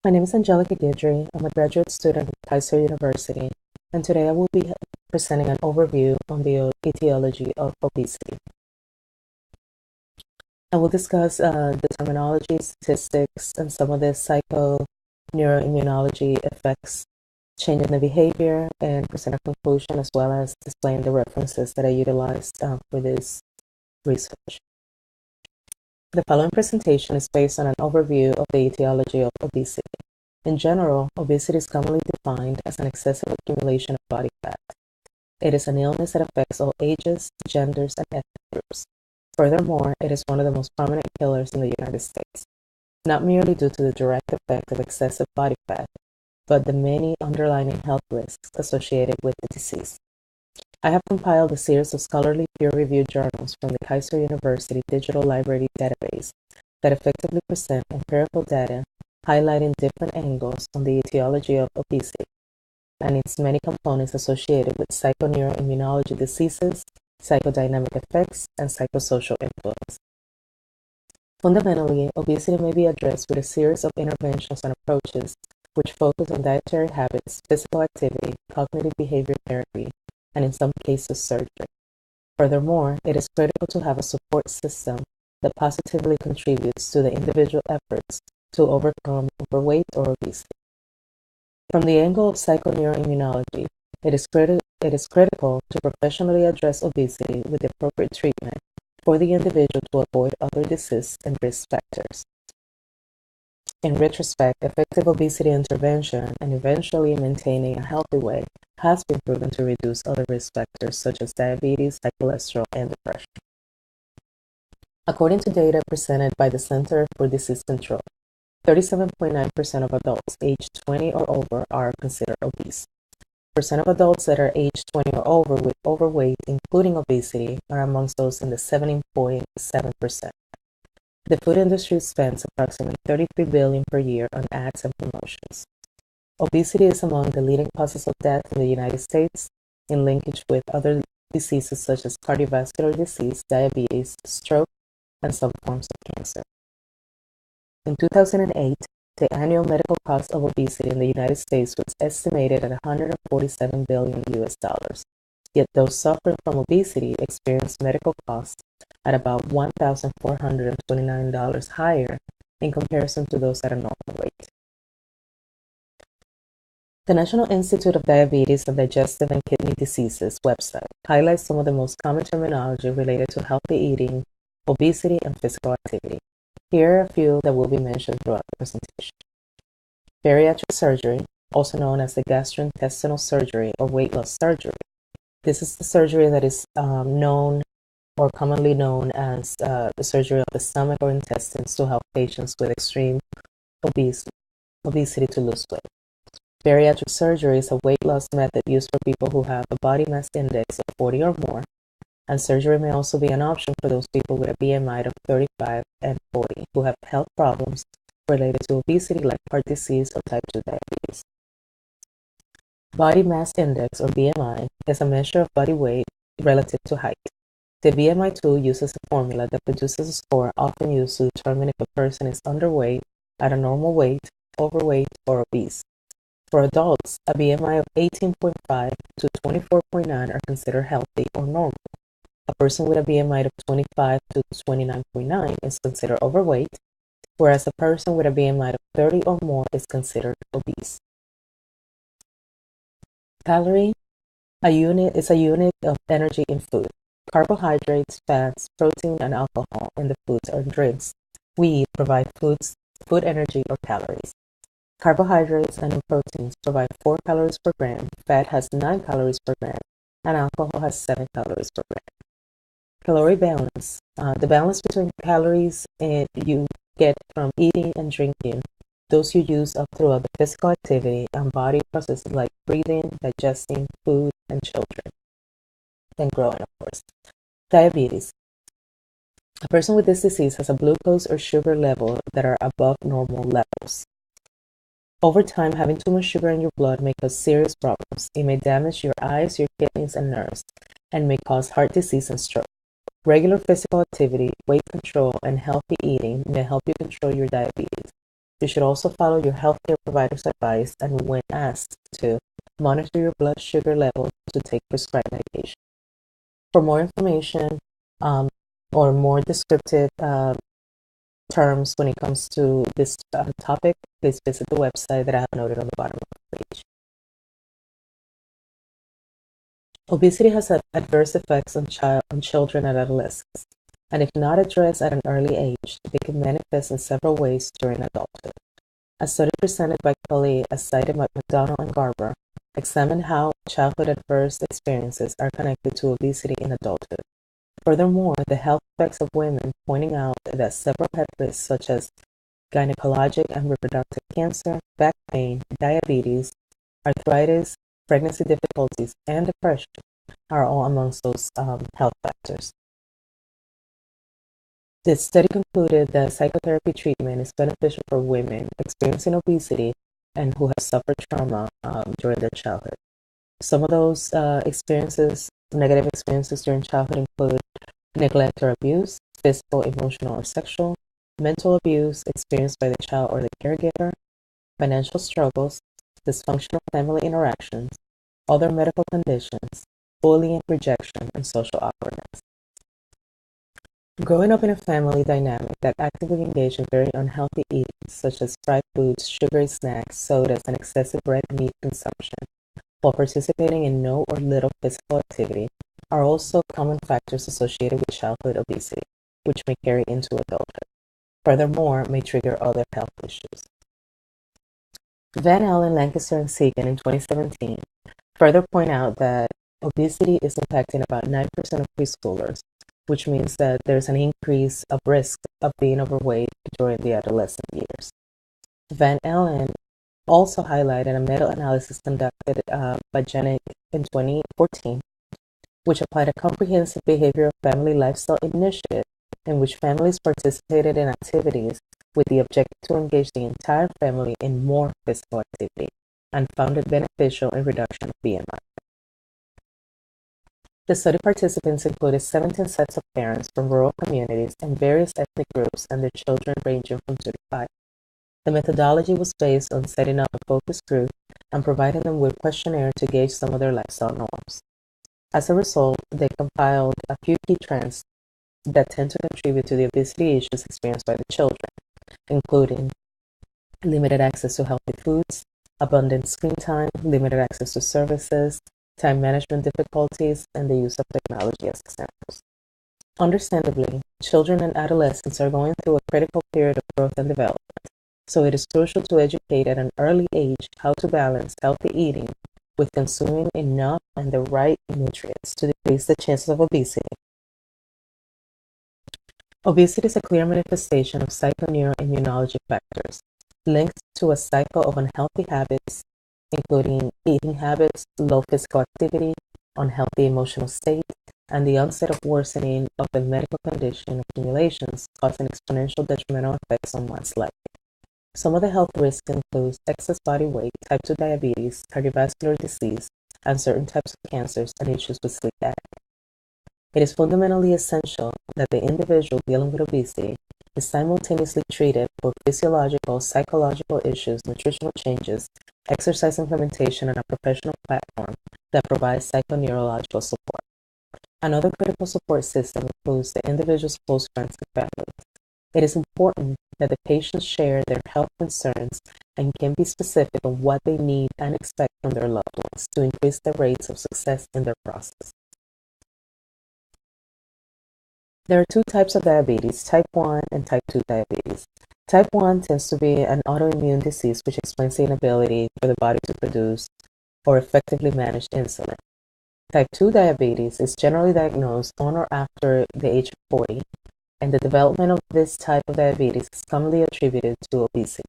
My name is Angelica Guidry. I'm a graduate student at Kaiser University, and today I will be presenting an overview on the etiology of obesity. I will discuss the terminology, statistics, and some of the psychoneuroimmunology effects, changing the behavior, and present a conclusion, as well as displaying the references that I utilized for this research. The following presentation is based on an overview of the etiology of obesity. In general, obesity is commonly defined as an excessive accumulation of body fat. It is an illness that affects all ages, genders, and ethnic groups. Furthermore, it is one of the most prominent killers in the United States, not merely due to the direct effect of excessive body fat, but the many underlying health risks associated with the disease. I have compiled a series of scholarly peer-reviewed journals from the Kaiser University Digital Library database that effectively present empirical data highlighting different angles on the etiology of obesity and its many components associated with psychoneuroimmunology diseases, psychodynamic effects, and psychosocial influence. Fundamentally, obesity may be addressed with a series of interventions and approaches which focus on dietary habits, physical activity, cognitive behavior therapy, and in some cases surgery. Furthermore, it is critical to have a support system that positively contributes to the individual efforts to overcome overweight or obesity. From the angle of psychoneuroimmunology, it is critical to professionally address obesity with the appropriate treatment for the individual to avoid other disease and risk factors. In retrospect, effective obesity intervention and eventually maintaining a healthy weight has been proven to reduce other risk factors such as diabetes, high cholesterol, and depression. According to data presented by the Center for Disease Control, 37.9% of adults aged 20 or over are considered obese. Percent of adults that are aged 20 or over with overweight, including obesity, are amongst those in the 17.7%. The food industry spends approximately $33 billion per year on ads and promotions. Obesity is among the leading causes of death in the United States, in linkage with other diseases such as cardiovascular disease, diabetes, stroke, and some forms of cancer. In 2008, the annual medical cost of obesity in the United States was estimated at $147 billion US. Yet those suffering from obesity experience medical costs at about $1,429 higher in comparison to those at a normal weight. The National Institute of Diabetes and Digestive and Kidney Diseases website highlights some of the most common terminology related to healthy eating, obesity, and physical activity. Here are a few that will be mentioned throughout the presentation. Bariatric surgery, also known as the gastrointestinal surgery or weight loss surgery. This is the surgery that is known or commonly known as the surgery of the stomach or intestines to help patients with extreme obesity to lose weight. Bariatric surgery is a weight loss method used for people who have a body mass index of 40 or more, and surgery may also be an option for those people with a BMI of 35 and 40 who have health problems related to obesity like heart disease or type 2 diabetes. Body mass index, or BMI, is a measure of body weight relative to height. The BMI tool uses a formula that produces a score often used to determine if a person is underweight, at a normal weight, overweight, or obese. For adults, a BMI of 18.5 to 24.9 are considered healthy or normal. A person with a BMI of 25 to 29.9 is considered overweight, whereas a person with a BMI of 30 or more is considered obese. Calorie is a unit of energy in food. Carbohydrates, fats, protein, and alcohol in the foods or drinks we eat provide food energy or calories. Carbohydrates and proteins provide 4 calories per gram, fat has 9 calories per gram, and alcohol has 7 calories per gram. Calorie balance. The balance between calories you get from eating and drinking, those you use up throughout the physical activity and body processes like breathing, digesting, food, and children, and growing, of course. Diabetes. A person with this disease has a glucose or sugar level that are above normal levels. Over time, having too much sugar in your blood may cause serious problems. It may damage your eyes, your kidneys, and nerves, and may cause heart disease and stroke. Regular physical activity, weight control, and healthy eating may help you control your diabetes. You should also follow your healthcare provider's advice and, when asked to, monitor your blood sugar level to take prescribed medication. For more information or more descriptive terms when it comes to this topic, please visit the website that I have noted on the bottom of the page. Obesity has adverse effects on children and adolescents, and if not addressed at an early age, they can manifest in several ways during adulthood. A study presented by Coley, as cited by McDonald and Garber, examined how childhood adverse experiences are connected to obesity in adulthood. Furthermore, the health effects of women, pointing out that several health risks such as gynecologic and reproductive cancer, back pain, diabetes, arthritis, pregnancy difficulties, and depression are all amongst those health factors. This study concluded that psychotherapy treatment is beneficial for women experiencing obesity and who have suffered trauma during their childhood. Some of those negative experiences during childhood include neglect or abuse, physical, emotional, or sexual, mental abuse experienced by the child or the caregiver, financial struggles, dysfunctional family interactions, other medical conditions, bullying, rejection, and social awkwardness. Growing up in a family dynamic that actively engaged in very unhealthy eating, such as fried foods, sugary snacks, sodas, and excessive red meat consumption, while participating in no or little physical activity, are also common factors associated with childhood obesity, which may carry into adulthood. Furthermore, may trigger other health issues. Van Allen, Lancaster, and Segan in 2017 further point out that obesity is impacting about 9% of preschoolers, which means that there's an increase of risk of being overweight during the adolescent years. Van Allen also highlighted a meta-analysis conducted by Janik in 2014, which applied a comprehensive behavioral family lifestyle initiative in which families participated in activities with the objective to engage the entire family in more physical activity, and found it beneficial in reduction of BMI. The study participants included 17 sets of parents from rural communities and various ethnic groups and their children ranging from 2 to 5. The methodology was based on setting up a focus group and providing them with a questionnaire to gauge some of their lifestyle norms. As a result, they compiled a few key trends that tend to contribute to the obesity issues experienced by the children, including limited access to healthy foods, abundant screen time, limited access to services, time management difficulties, and the use of technology as examples. Understandably, children and adolescents are going through a critical period of growth and development, so it is crucial to educate at an early age how to balance healthy eating with consuming enough and the right nutrients to decrease the chances of obesity. Obesity is a clear manifestation of psychoneuroimmunologic factors linked to a cycle of unhealthy habits, including eating habits, low physical activity, unhealthy emotional state, and the onset of worsening of the medical condition accumulations, causing exponential detrimental effects on one's life. Some of the health risks include excess body weight, type 2 diabetes, cardiovascular disease, and certain types of cancers and issues with sleep apnea. It is fundamentally essential that the individual dealing with obesity is simultaneously treated for physiological, psychological issues, nutritional changes, exercise implementation, and a professional platform that provides psychoneurological support. Another critical support system includes the individual's close friends and family. It is important that the patients share their health concerns and can be specific on what they need and expect from their loved ones to increase the rates of success in their process. There are two types of diabetes, type 1 and type 2 diabetes. Type 1 tends to be an autoimmune disease which explains the inability for the body to produce or effectively manage insulin. Type 2 diabetes is generally diagnosed on or after the age of 40, and the development of this type of diabetes is commonly attributed to obesity.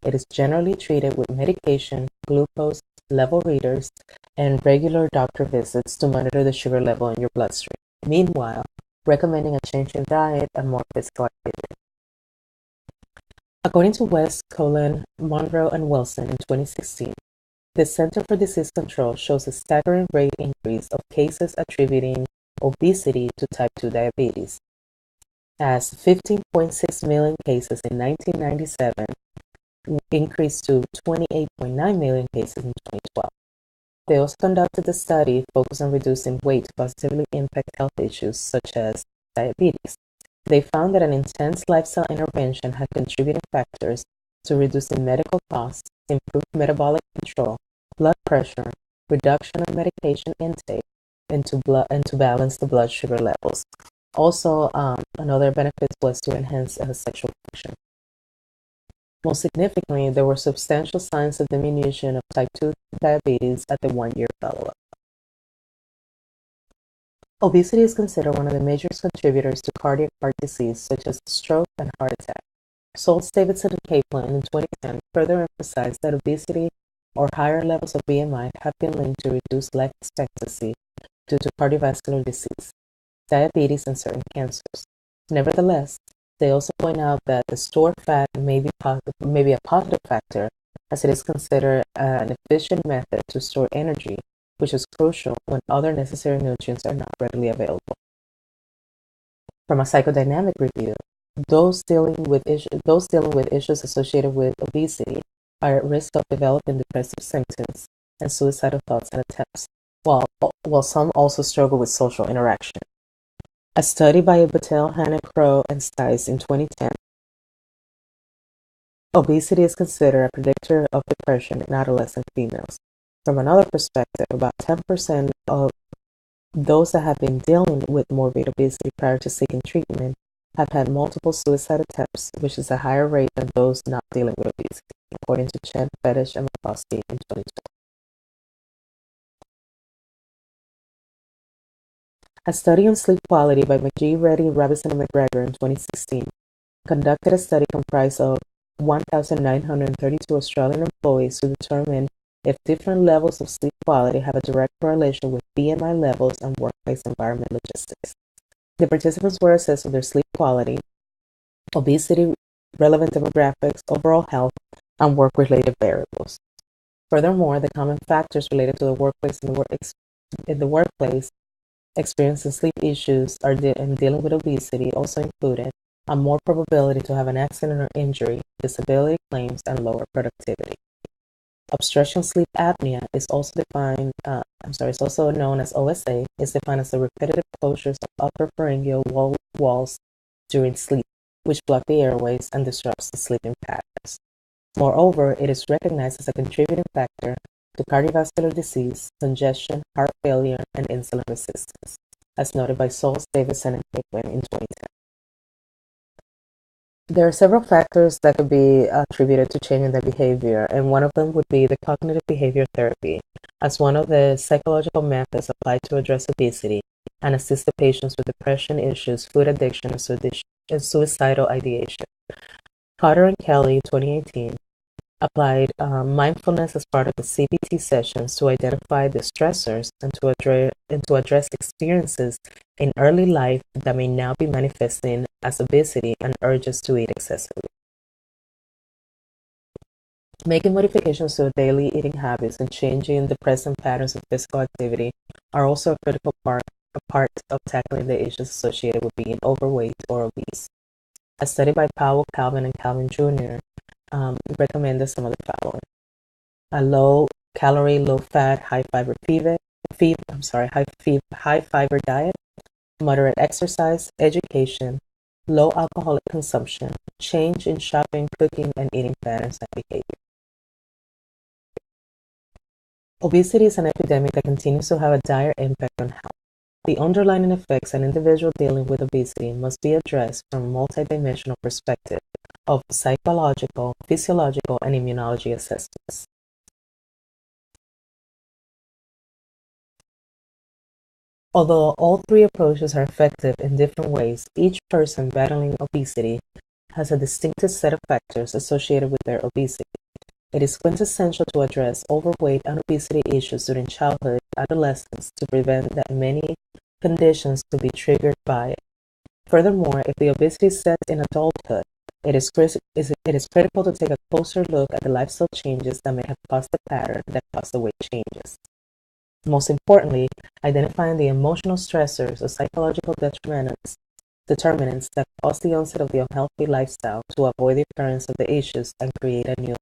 It is generally treated with medication, glucose level readers, and regular doctor visits to monitor the sugar level in your bloodstream. Meanwhile, recommending a change in diet and more physical activity. According to West, Colin, Monroe, and Wilson in 2016, the Center for Disease Control shows a staggering rate increase of cases attributing obesity to type 2 diabetes, as 15.6 million cases in 1997 increased to 28.9 million cases in 2012. They also conducted a study focused on reducing weight to positively impact health issues such as diabetes. They found that an intense lifestyle intervention had contributing factors to reducing medical costs, improved metabolic control, blood pressure, reduction of medication intake, and to balance the blood sugar levels. Also, another benefit was to enhance sexual function. Most significantly, there were substantial signs of diminution of type 2 diabetes at the 1-year follow-up. Obesity is considered one of the major contributors to cardiac heart disease, such as stroke and heart attack. Soltz, Davidson, and Kaplan in 2010 further emphasized that obesity or higher levels of BMI have been linked to reduced life expectancy due to cardiovascular disease, diabetes, and certain cancers. Nevertheless, they also point out that the stored fat may be a positive factor, as it is considered an efficient method to store energy, which is crucial when other necessary nutrients are not readily available. From a psychodynamic review, those dealing with issues associated with obesity are at risk of developing depressive symptoms and suicidal thoughts and attempts, while some also struggle with social interaction. A study by Battelle, Hannah, Crow, and Stice in 2010, obesity is considered a predictor of depression in adolescent females. From another perspective, about 10% of those that have been dealing with morbid obesity prior to seeking treatment have had multiple suicide attempts, which is a higher rate than those not dealing with obesity, according to Chen, Fetish, and McCloskey in 2012. A study on sleep quality by McGee, Reddy, Robinson, and McGregor in 2016 conducted a study comprised of 1,932 Australian employees to determine if different levels of sleep quality have a direct correlation with BMI levels and workplace environment logistics. The participants were assessed on their sleep quality, obesity, relevant demographics, overall health, and work-related variables. Furthermore, the common factors related to the workplace in the workplace experiencing sleep issues and dealing with obesity also included a more probability to have an accident or injury, disability claims, and lower productivity. Obstruction sleep apnea is also known as OSA, is defined as the repetitive closures of upper pharyngeal walls during sleep, which block the airways and disrupts the sleeping patterns. Moreover, it is recognized as a contributing factor to cardiovascular disease, congestion, heart failure, and insulin resistance, as noted by Soltz, Davidson, and Kaplan in 2010. There are several factors that could be attributed to changing the behavior, and one of them would be the cognitive behavior therapy, as one of the psychological methods applied to address obesity and assist the patients with depression issues, food addiction, and suicidal ideation. Carter and Kelly, 2018, applied mindfulness as part of the CBT sessions to identify the stressors and to address experiences in early life that may now be manifesting as obesity and urges to eat excessively. Making modifications to daily eating habits and changing the present patterns of physical activity are also a critical part of tackling the issues associated with being overweight or obese. A study by Powell, Calvin, and Calvin Jr. Recommended some of the following: a low-calorie, low-fat, high-fiber high-fiber diet, moderate exercise, education, low alcoholic consumption, change in shopping, cooking, and eating patterns and behavior. Obesity is an epidemic that continues to have a dire impact on health. The underlying effects an individual dealing with obesity must be addressed from a multidimensional perspective of psychological, physiological, and immunology assessments. Although all three approaches are effective in different ways, each person battling obesity has a distinctive set of factors associated with their obesity. It is quintessential to address overweight and obesity issues during childhood, adolescence, to prevent that many conditions to be triggered by it. Furthermore, if the obesity sets in adulthood, it is critical to take a closer look at the lifestyle changes that may have caused the pattern that caused the weight changes. Most importantly, identifying the emotional stressors or psychological determinants determinants that cause the onset of the unhealthy lifestyle to avoid the occurrence of the issues and create a new